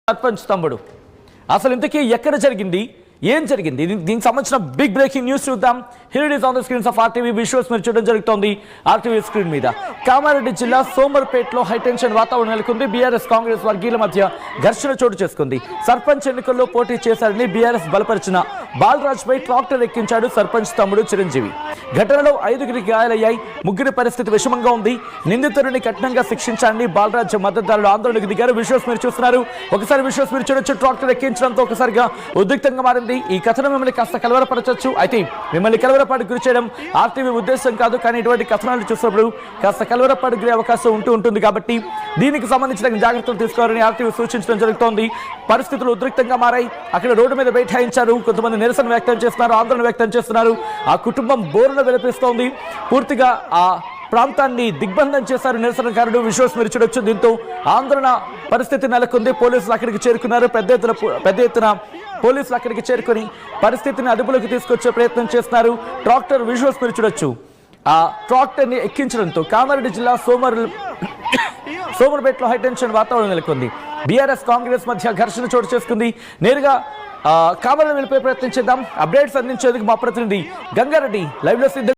సర్పంచ్ తమ్ముడు అసలు ఇంతకీ ఎక్కడ జరిగింది ఏం జరిగింది దీనికి సంబంధించిన బిగ్ బ్రేకింగ్ న్యూస్ చూద్దాం. Here it is on the screens of RTV visuals మీరు చూడడం జరుగుతోంది ఆర్టీవీ స్క్రీన్ మీద. కామారెడ్డి జిల్లా సోమర్పేటలో హైటెన్షన్ వాతావరణం నెలకొంది. బీఆర్ఎస్ కాంగ్రెస్ వర్గీయుల మధ్య ఘర్షణ చోటు చేసుకుంది. సర్పంచ్ ఎన్నికల్లో పోటీ చేశారని బీఆర్ఎస్ బలపరిచిన బాలరాజ్ పై ట్రాక్టర్ ఎక్కించాడు సర్పంచ్ తమ్ముడు చిరంజీవి. ఘటనలో 5గురికి గాయాలయ్యాయి. ముగ్గురి పరిస్థితి విషమంగా ఉంది. నిందితుడిని కఠినంగా శిక్షించాలని బాలరాజ్ మద్దతుదారులు ఆందోళనకు దిగారు. విజువల్స్ మీరు చూస్తున్నారు. ఒకసారి విజువల్స్ మీరు చూడొచ్చు. ట్రాక్టర్ ఎక్కించడంతో ఒకసారిగా ఉద్రిక్తంగా మారింది. ఈ కథనం మిమ్మల్ని కాస్త కలవరపరచొచ్చు. అయితే మిమ్మల్ని కలవరపాటుకు గురి చేయడం ఆర్టీవీ ఉద్దేశం కాదు. కానీ ఇటువంటి కథనాలు చూసినప్పుడు కాస్త కలవరపాటుకు గురే అవకాశం ఉంటుంది. కాబట్టి దీనికి సంబంధించిన జాగ్రత్తలు తీసుకోవాలని ఆర్టీవీ సూచించడం జరుగుతోంది. పరిస్థితులు ఉద్రిక్తంగా మారాయి. అక్కడ రోడ్డు మీద బైఠాయించారు. కొంతమంది నిరసన వ్యక్తం చేస్తున్నారు, ఆందోళన వ్యక్తం చేస్తున్నారు. ఆ కుటుంబం బోరున విలపిస్తోంది. పూర్తిగా ఆ ప్రాంతాన్ని దిగ్బంధం చేశారు నిరసనకారులు. విజువల్స్ మీరు చూడొచ్చు. దీంతో ఆందోళన పరిస్థితి నెలకొంది. పోలీసులు అక్కడికి చేరుకున్నారు. పెద్ద ఎత్తున పోలీసులు అక్కడికి చేరుకొని పరిస్థితిని అదుపులోకి తీసుకొచ్చే ప్రయత్నం చేస్తున్నారు. ట్రాక్టర్ విజువల్స్ మీరు చూడొచ్చు. ఆ ట్రాక్టర్ ని ఎక్కించడంతో కామారెడ్డి జిల్లా సోమర్పేటలో హైటెన్షన్ వాతావరణం నెలకొంది. బీఆర్ఎస్ కాంగ్రెస్ మధ్య ఘర్షణ చోటు చేసుకుంది. నేరుగా కామారెడ్డి వెళ్ళిపోయే ప్రయత్నం చేద్దాం. అప్డేట్స్ అందించేందుకు మా ప్రతినిధి గంగారెడ్డి లైవ్ లో సిద్ధం.